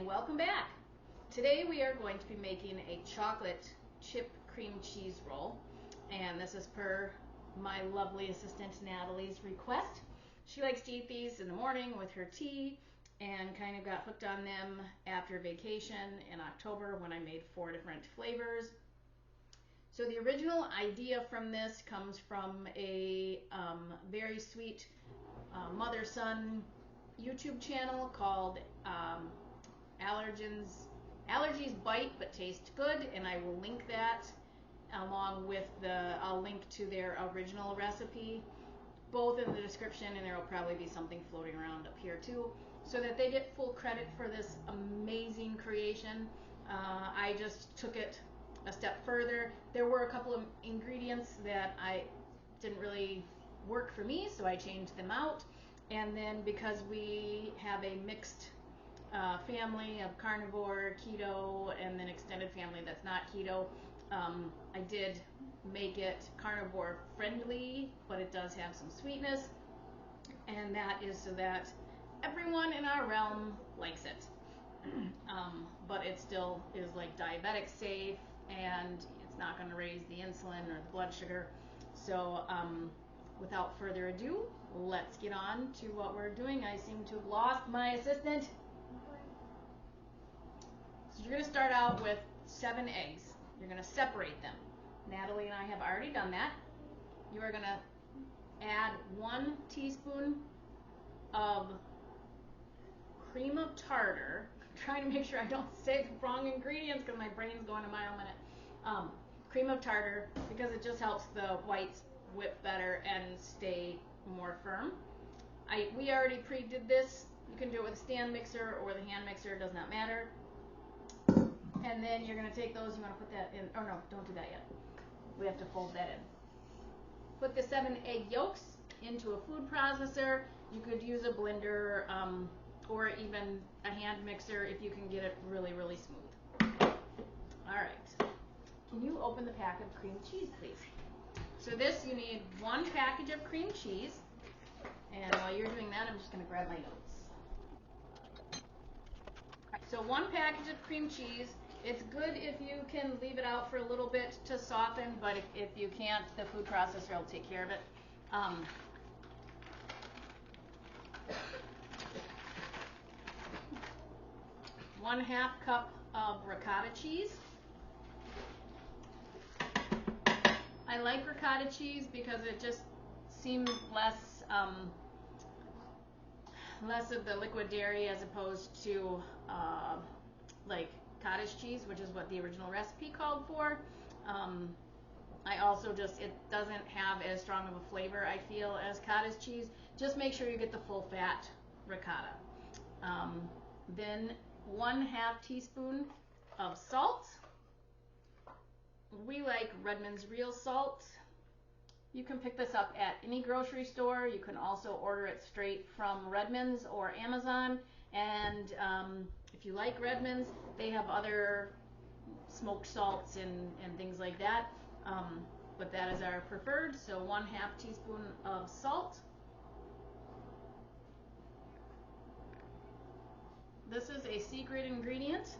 and welcome back. Today we are going to be making a chocolate chip cream cheese roll, and this is per my lovely assistant Natalie's request. She likes to eat these in the morning with her tea and kind of got hooked on them after vacation in October when I made 4 different flavors. So the original idea from this comes from a very sweet mother-son YouTube channel called Allergies Bite But Taste Good, and I will link that along with I'll link to their original recipe both in the description, and there will probably be something floating around up here too, so that they get full credit for this amazing creation. I just took it a step further. There were a couple of ingredients that I didn't really work for me, so I changed them out. And then because we have a mixed family of carnivore, keto, and then extended family that's not keto, I did make it carnivore friendly, but it does have some sweetness, and that is so that everyone in our realm likes it. But it still is like diabetic safe, and it's not going to raise the insulin or the blood sugar. So without further ado, let's get on to what we're doing. I seem to have lost my assistant. So you're going to start out with 7 eggs. You're going to separate them. Natalie and I have already done that. You are going to add 1 teaspoon of cream of tartar. I'm trying to make sure I don't say the wrong ingredients because my brain's going a mile a minute. Cream of tartar, because it just helps the whites whip better and stay more firm. We already pre-did this. You can do it with a stand mixer or the hand mixer, it does not matter. And then you're going to take those, you want to put that in, oh no, don't do that yet. We have to fold that in. Put the 7 egg yolks into a food processor. You could use a blender or even a hand mixer if you can get it really, really smooth. All right. Can you open the pack of cream cheese, please? So this, you need 1 package of cream cheese. And while you're doing that, I'm just going to grab my notes. So 1 package of cream cheese. It's good if you can leave it out for a little bit to soften, but if you can't, the food processor will take care of it. 1/2 cup of ricotta cheese. I like ricotta cheese because it just seems less of the liquid dairy as opposed to like cottage cheese, which is what the original recipe called for. I also it doesn't have as strong of a flavor, I feel, as cottage cheese. Just make sure you get the full fat ricotta. Then 1/2 teaspoon of salt. We like Redmond's real salt. You can pick this up at any grocery store. You can also order it straight from Redmond's or Amazon. And if you like Redmond's, they have other smoked salts and things like that. But that is our preferred. So 1/2 teaspoon of salt. This is a secret ingredient.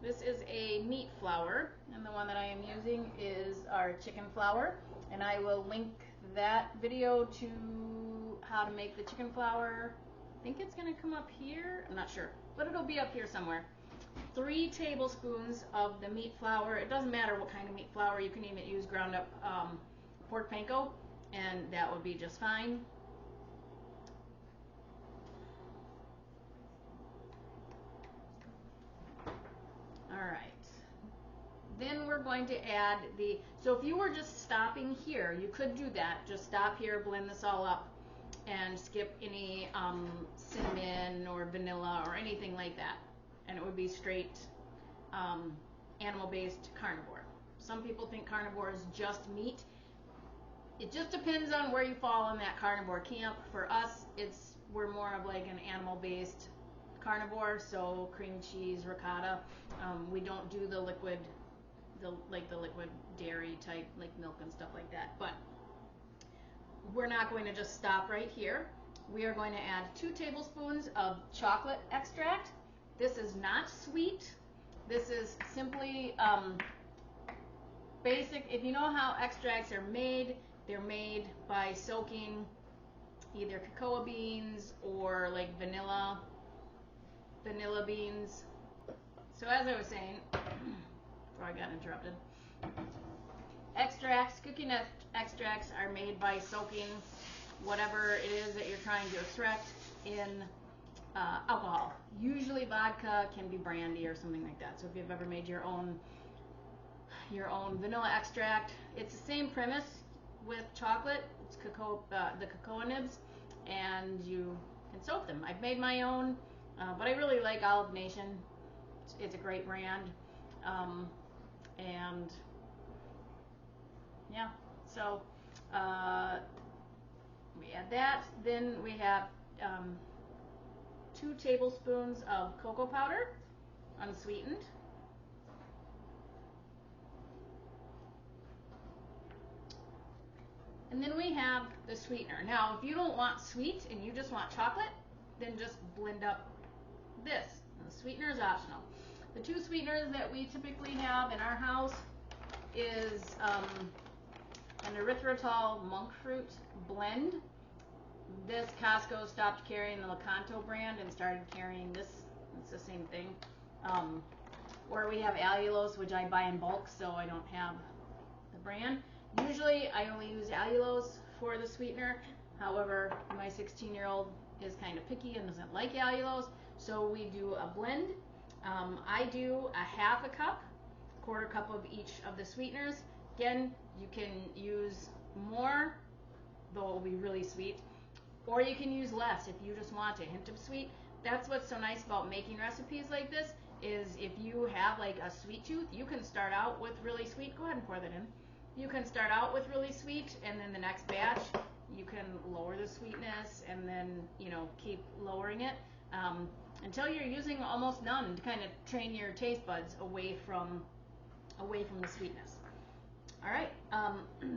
This is a meat flour, and the one that I am using is our chicken flour, and I will link that video to how to make the chicken flour. I think it's going to come up here, I'm not sure, but it'll be up here somewhere. 3 tablespoons of the meat flour. It doesn't matter what kind of meat flour, you can even use ground up pork panko, and that would be just fine. Alright, then we're going to add so if you were just stopping here, you could do that. Just stop here, blend this all up, and skip any cinnamon or vanilla or anything like that. And it would be straight animal-based carnivore. Some people think carnivore is just meat. It just depends on where you fall in that carnivore camp. For us, we're more of like an animal-based carnivore, so cream cheese, ricotta. We don't do the liquid dairy type, like milk and stuff like that. But we're not going to just stop right here. We are going to add 2 tablespoons of chocolate extract. This is not sweet. This is simply basic. If you know how extracts are made, they're made by soaking either cocoa beans or like vanilla beans. So as I was saying, before I got interrupted, cooking extracts are made by soaking whatever it is that you're trying to extract in alcohol. Usually vodka, can be brandy or something like that. So if you've ever made your own vanilla extract, it's the same premise with chocolate. It's cocoa, the cocoa nibs, and you can soak them. I've made my own, but I really like Olive Nation. It's a great brand, and yeah. So we add that. Then we have 2 tablespoons of cocoa powder, unsweetened. And then we have the sweetener. Now, if you don't want sweet and you just want chocolate, then just blend up this. And the sweetener is optional. The 2 sweeteners that we typically have in our house is an erythritol monk fruit blend. This Costco stopped carrying the Lakanto brand and started carrying this. It's the same thing. Or we have allulose, which I buy in bulk, so I don't have the brand. Usually I only use allulose for the sweetener. However, my 16-year-old is kind of picky and doesn't like allulose, so we do a blend. I do a half a cup, quarter cup of each of the sweeteners. Again, you can use more, though it will be really sweet, or you can use less if you just want a hint of sweet. That's what's so nice about making recipes like this, is if you have like a sweet tooth, you can start out with really sweet. Go ahead and pour that in. You can start out with really sweet, and then the next batch you can lower the sweetness, and then keep lowering it until you're using almost none, to kind of train your taste buds away from the sweetness. All right.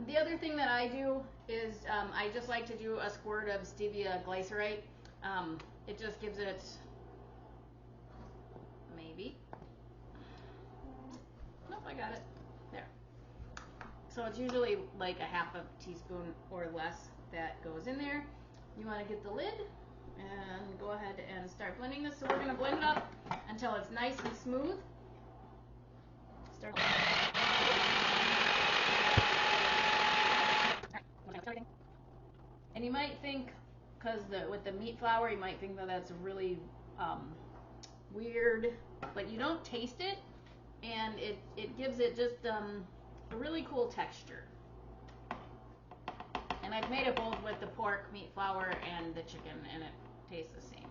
The other thing that I do is I just like to do a squirt of stevia glycerate. It just gives it, maybe. Nope, I got it. There. So it's usually like a half a teaspoon or less that goes in there. You want to get the lid and go ahead and start blending this. So we're going to blend it up until it's nice and smooth. Start. And you might think, because with the meat flour, you might think that that's really weird, but you don't taste it, and it gives it just a really cool texture. And I've made it both with the pork meat flour and the chicken, and it tastes the same.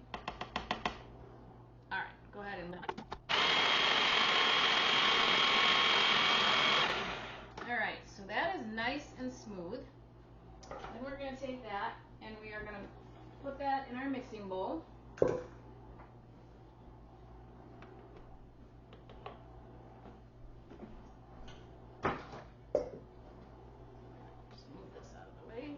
All right, go ahead and. All right, so that is nice and smooth. Then we're going to take that and we are going to put that in our mixing bowl. Just move this out of the way.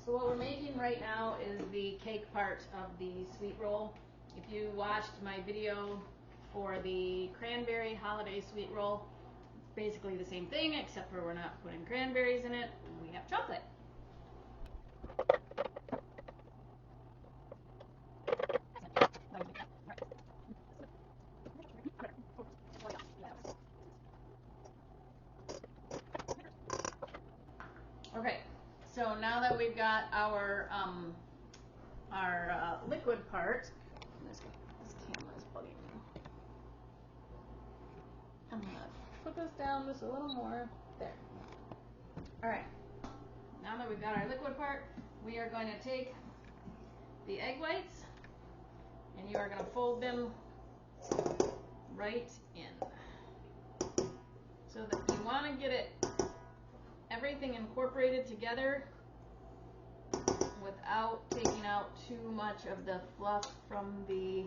So what we're making right now is the cake part of the sweet roll. If you watched my video for the cranberry holiday sweet roll, it's basically the same thing, except for we're not putting cranberries in it. We have chocolate. Okay, so now that we've got our liquid part, this camera is bugging me. I'm gonna put this down just a little more. There. All right. Now that we've got our liquid part, we are going to take the egg whites and you are going to fold them right in. So that you want to get everything incorporated together without taking out too much of the fluff from the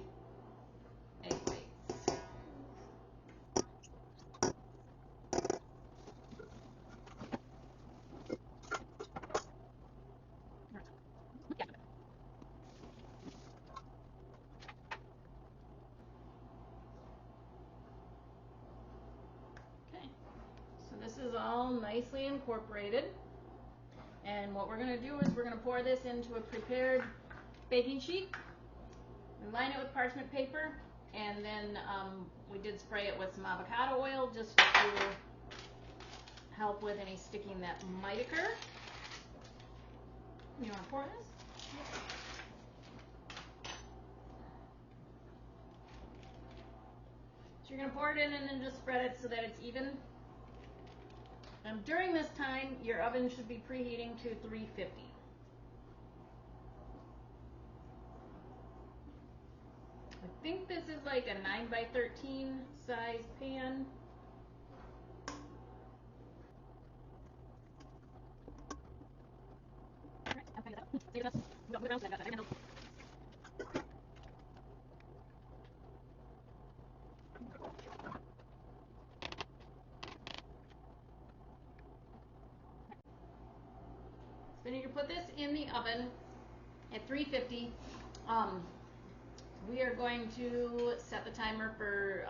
egg whites. all nicely incorporated. And what we're going to do is we're going to pour this into a prepared baking sheet and line it with parchment paper, and then we did spray it with some avocado oil just to help with any sticking that might occur. You want to pour this? So you're going to pour it in and then just spread it so that it's even. And during this time, your oven should be preheating to 350. I think this is like a 9 by 13 size pan. So you can put this in the oven at 350. We are going to set the timer for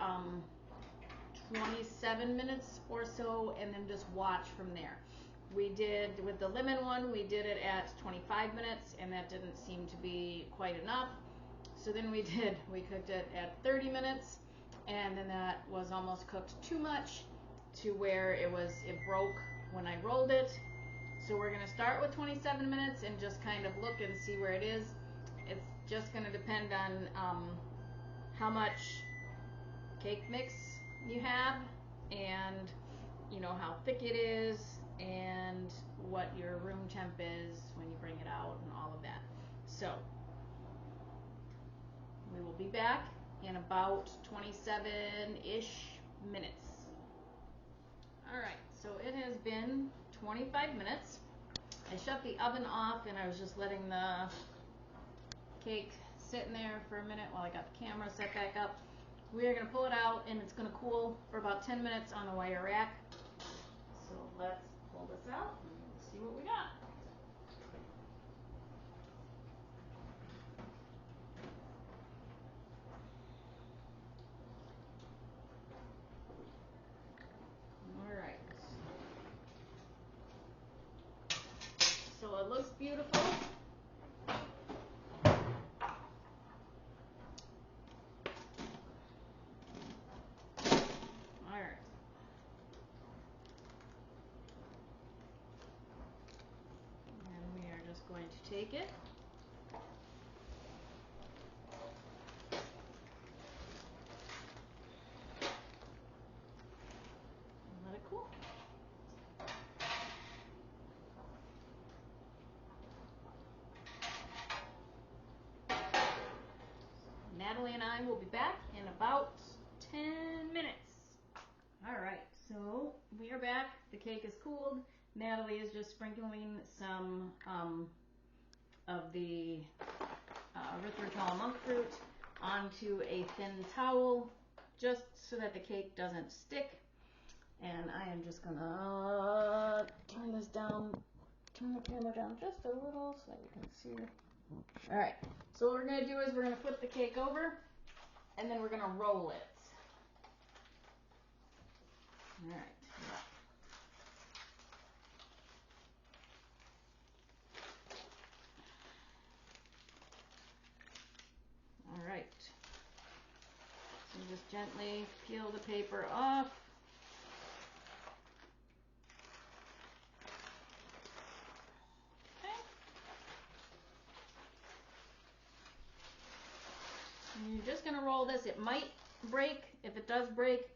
27 minutes or so, and then just watch from there. We did, with the lemon one, we did it at 25 minutes, and that didn't seem to be quite enough. So then we cooked it at 30 minutes, and then that was almost cooked too much to where it broke when I rolled it. So we're going to start with 27 minutes and just kind of look and see where it is. It's just going to depend on how much cake mix you have, and you know how thick it is, and what your room temp is when you bring it out, and all of that. So we will be back in about 27-ish minutes. All right, so it has been 25 minutes. I shut the oven off and I was just letting the cake sitting there for a minute while I got the camera set back up. We are going to pull it out, and it's going to cool for about 10 minutes on a wire rack. So let's pull this out and see what we got. All right. So it looks beautiful. Going to take it, and let it cool. Natalie and I will be back in about 10 minutes. All right, so we are back. The cake is cooled. Natalie is just sprinkling some of the erythritol monk fruit onto a thin towel, just so that the cake doesn't stick. And I am just gonna turn this down, turn the camera down just a little so that you can see. All right, so what we're gonna do is we're gonna flip the cake over, and then we're gonna roll it. All right. All right. So just gently peel the paper off. Okay. And you're just gonna roll this. It might break. If it does break,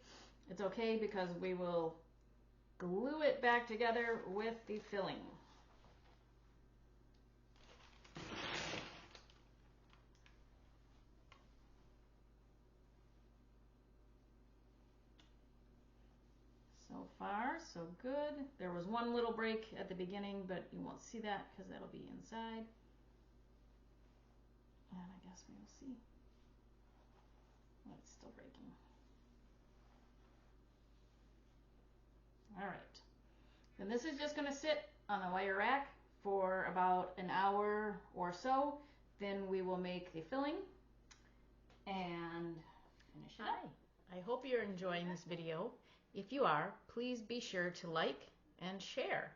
it's okay, because we will glue it back together with the filling. So far, so good. There was one little break at the beginning, but you won't see that because that'll be inside. And I guess we will see. Oh, it's still breaking. All right. Then this is just going to sit on the wire rack for about an hour or so. Then we will make the filling and finish it up. I hope you're enjoying this video. If you are, please be sure to like and share.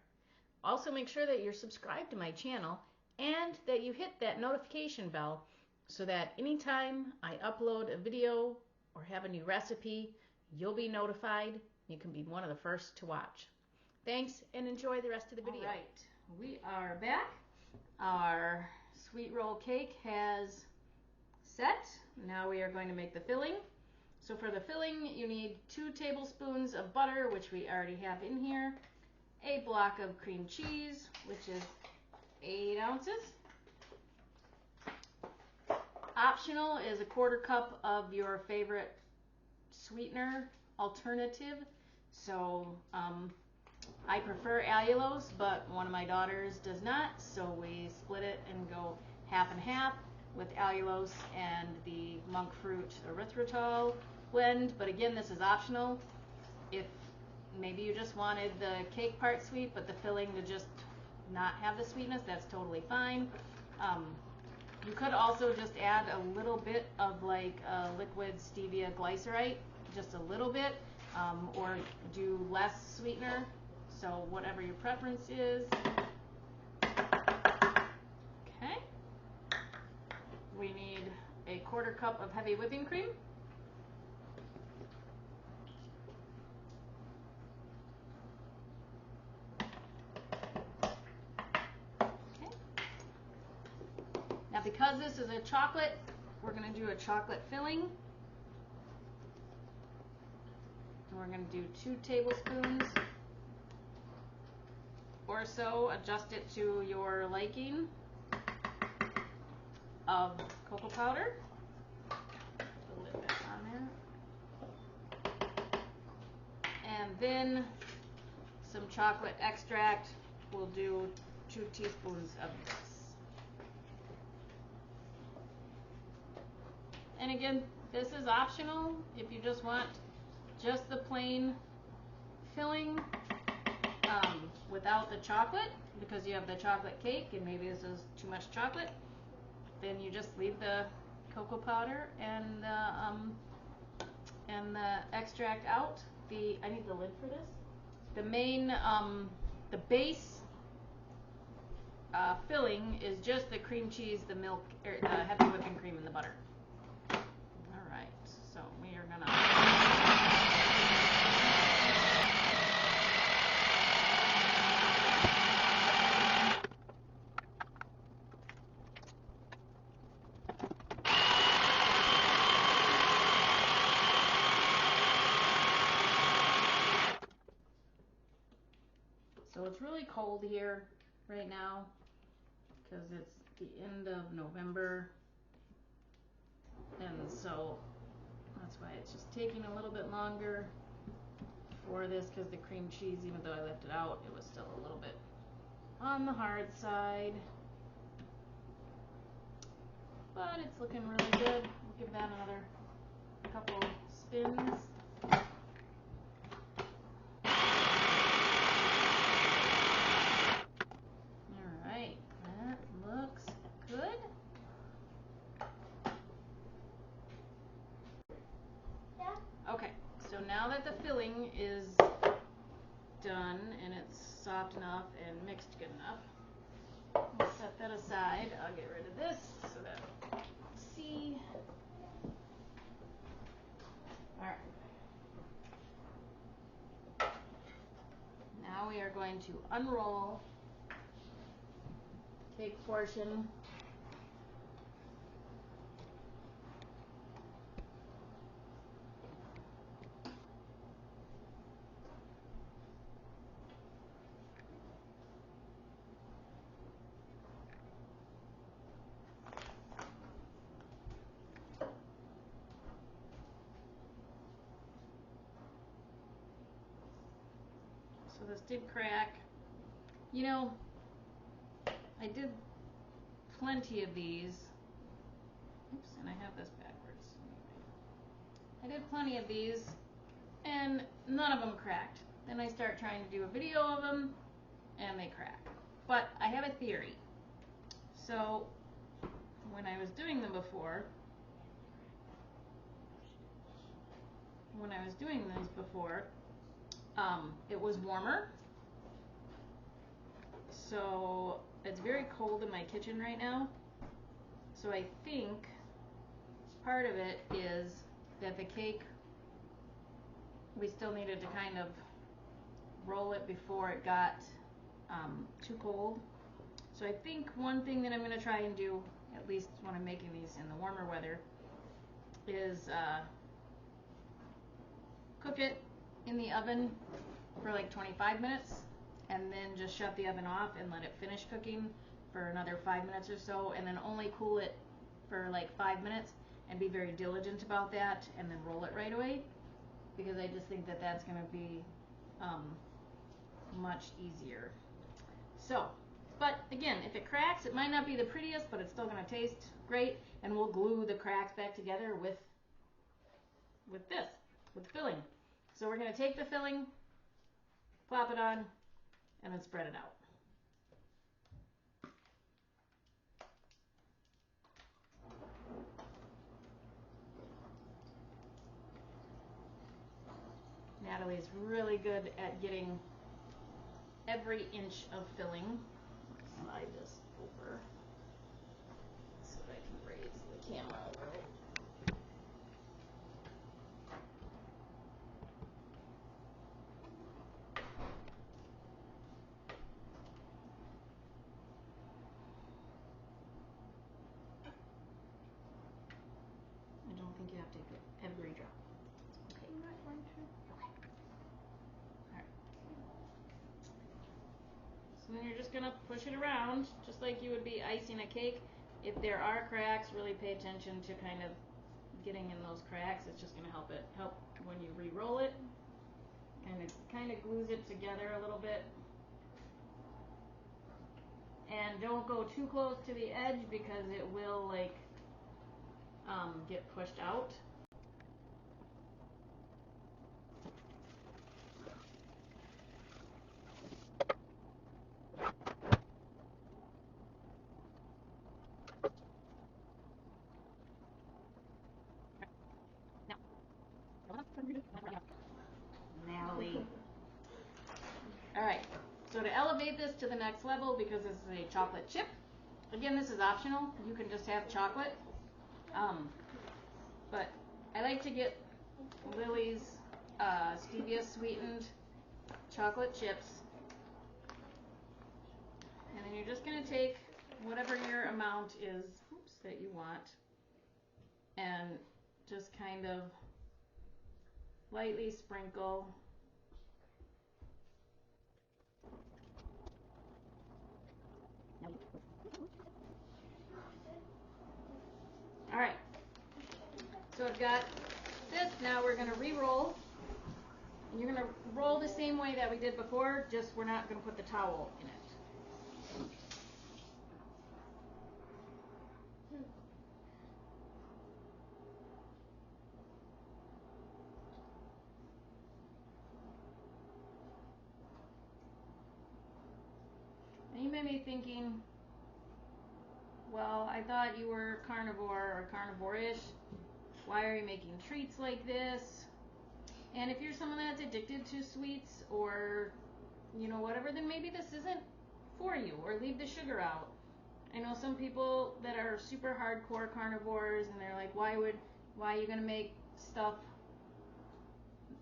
Also make sure that you're subscribed to my channel and that you hit that notification bell so that anytime I upload a video or have a new recipe, you'll be notified. You can be one of the first to watch. Thanks and enjoy the rest of the video. All right, we are back. Our sweet roll cake has set. Now we are going to make the filling. So for the filling, you need 2 tablespoons of butter, which we already have in here, a block of cream cheese, which is 8 ounces. Optional is a 1/4 cup of your favorite sweetener alternative. So I prefer allulose, but one of my daughters does not, so we split it and go half and half with allulose and the monk fruit erythritol blend. But again, this is optional. If maybe you just wanted the cake part sweet but the filling to just not have the sweetness, that's totally fine. You could also just add a little bit of like liquid stevia glycerite, just a little bit, or do less sweetener, so whatever your preference is. Okay, we need a 1/4 cup of heavy whipping cream. Now because this is a chocolate, we're going to do a chocolate filling. And we're going to do 2 tablespoons or so, adjust it to your liking, of cocoa powder. Put the lid back on there. And then some chocolate extract. We'll do 2 teaspoons of this. And again, this is optional if you just want just the plain filling without the chocolate, because you have the chocolate cake and maybe this is too much chocolate, then you just leave the cocoa powder and the extract out. I need the lid for this. The main, the base filling is just the cream cheese, the milk, or the heavy whipping cream, and the butter. All right, so we are gonna. So it's really cold here right now because it's the end of November, and so that's why it's just taking a little bit longer for this, because the cream cheese, even though I left it out, it was still a little bit on the hard side, but it's looking really good. We'll give that another couple spins. Okay, so now that the filling is done and it's soft enough and mixed good enough, we'll set that aside. I'll get rid of this so that you can see. Alright. Now we are going to unroll cake portion. So this did crack. You know, I did plenty of these. Oops, and I have this backwards. I did plenty of these, and none of them cracked. Then I start trying to do a video of them, and they crack. But I have a theory. So when I was doing them before, it was warmer. So it's very cold in my kitchen right now. So I think part of it is that the cake, we still needed to kind of roll it before it got too cold. So I think one thing that I'm going to try and do, at least when I'm making these in the warmer weather, is cook it in the oven for like 25 minutes and then just shut the oven off and let it finish cooking for another 5 minutes or so, and then only cool it for like 5 minutes and be very diligent about that, and then roll it right away, because I just think that that's going to be much easier. So, but again, if it cracks, it might not be the prettiest, but it's still going to taste great, and we'll glue the cracks back together with the filling. So we're going to take the filling, plop it on, and then spread it out. Natalie's really good at getting every inch of filling. Slide this over so that I can raise the camera a little. I don't think you have to get every drop. Okay. I'm not going to. Okay. All right. So then you're just going to push it around just like you would be icing a cake. If there are cracks, really pay attention to kind of getting in those cracks. It's just going to help when you re-roll it. Kind of glues it together a little bit. And don't go too close to the edge because it will get pushed out. Natalie. All right. So to elevate this to the next level, because this is a chocolate chip, again, this is optional. You can just have chocolate. But I like to get Lily's stevia sweetened chocolate chips. And then you're just going to take whatever your amount is that you want and just kind of lightly sprinkle. All right, so I've got this. Now we're going to re-roll, and you're going to roll the same way that we did before, just we're not going to put the towel in it. And you may be thinking, well, I thought you were carnivore or carnivore-ish. Why are you making treats like this? And if you're someone that's addicted to sweets or, whatever, then maybe this isn't for you, or leave the sugar out. I know some people that are super hardcore carnivores and they're like, why are you going to make stuff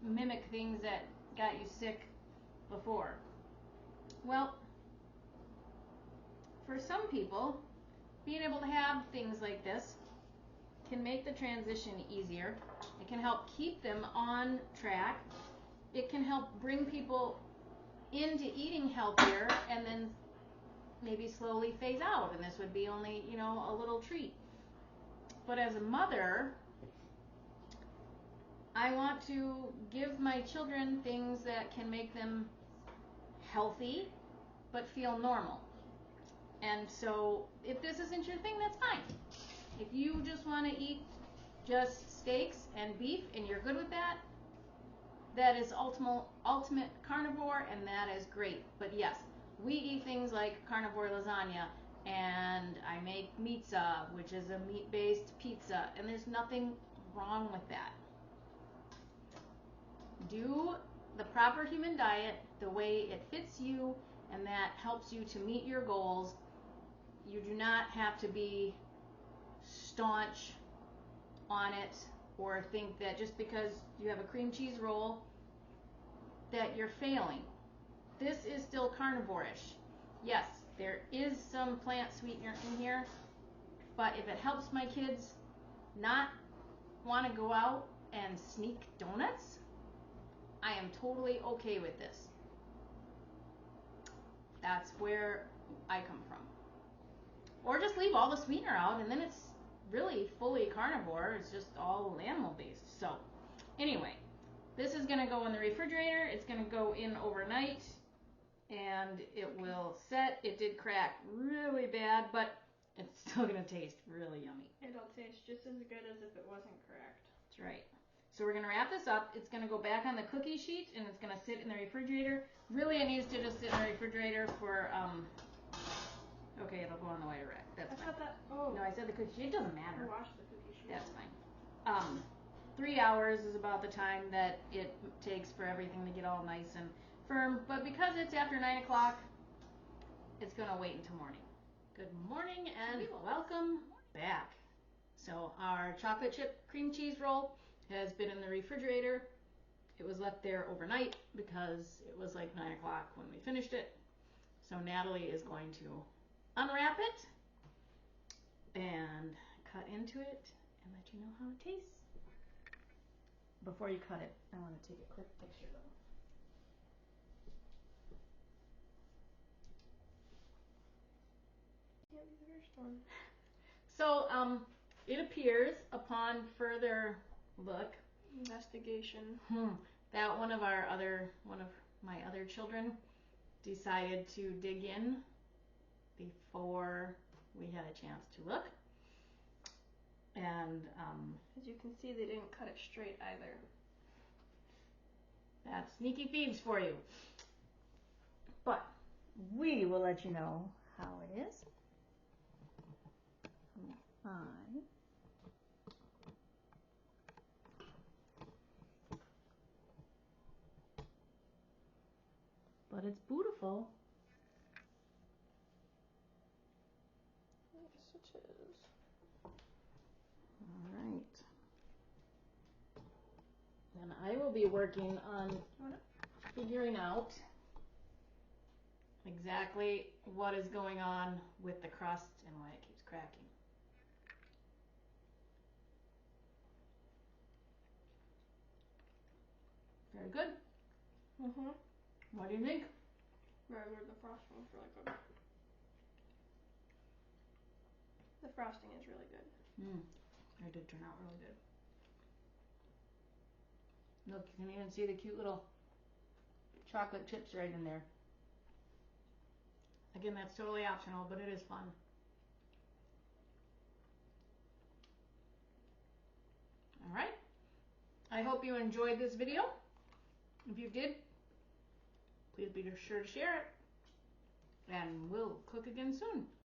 mimic things that got you sick before? Well, for some people, being able to have things like this can make the transition easier. It can help keep them on track. It can help bring people into eating healthier and then maybe slowly phase out, and this would be only, a little treat. But as a mother, I want to give my children things that can make them healthy but feel normal. And so if this isn't your thing, that's fine. If you just want to eat just steaks and beef and you're good with that, that is ultimate carnivore, and that is great. But yes, we eat things like carnivore lasagna, and I make pizza, which is a meat-based pizza, and there's nothing wrong with that. Do the proper human diet, the way it fits you, and that helps you to meet your goals. You do not have to be staunch on it or think that just because you have a cream cheese roll that you're failing. This is still carnivore-ish. Yes, there is some plant sweetener in here, but if it helps my kids not want to go out and sneak donuts, I am totally okay with this. That's where I come from. Or just leave all the sweetener out and then it's really fully carnivore. It's just all animal based. So anyway, this is going to go in the refrigerator. It's going to go in overnight and it will set. It did crack really bad, but it's still going to taste really yummy. It'll taste just as good as if it wasn't cracked. That's right. So we're going to wrap this up. It's going to go back on the cookie sheet and it's going to sit in the refrigerator. Really, it needs to just sit in the refrigerator for, okay, it'll go on the white rack. That's fine. No, I said the cookie sheet. It doesn't matter. Wash the cookie sheet. That's fine. 3 hours is about the time that it takes for everything to get all nice and firm. But because it's after 9 o'clock, it's going to wait until morning. Good morning and welcome back. So our chocolate chip cream cheese roll has been in the refrigerator. It was left there overnight because it was like 9 o'clock when we finished it. So Natalie is going to unwrap it and cut into it and let you know how it tastes. Before you cut it, I want to take a quick picture though. Yeah, the first one. So, it appears upon further look, Investigation. that one of my other children decided to dig in before we had a chance to look. And as you can see, they didn't cut it straight either. That's sneaky thieves for you. But we will let you know how it is. But it's beautiful. Yes, it is. All right. And I will be working on figuring out exactly what is going on with the crust and why it keeps cracking. Very good. What do you think? Very good. The frosting is really good. The frosting is really good. It did turn out really good. Look, you can even see the cute little chocolate chips right in there. Again, that's totally optional, but it is fun. All right. I hope you enjoyed this video. If you did, please be sure to share it. And we'll cook again soon.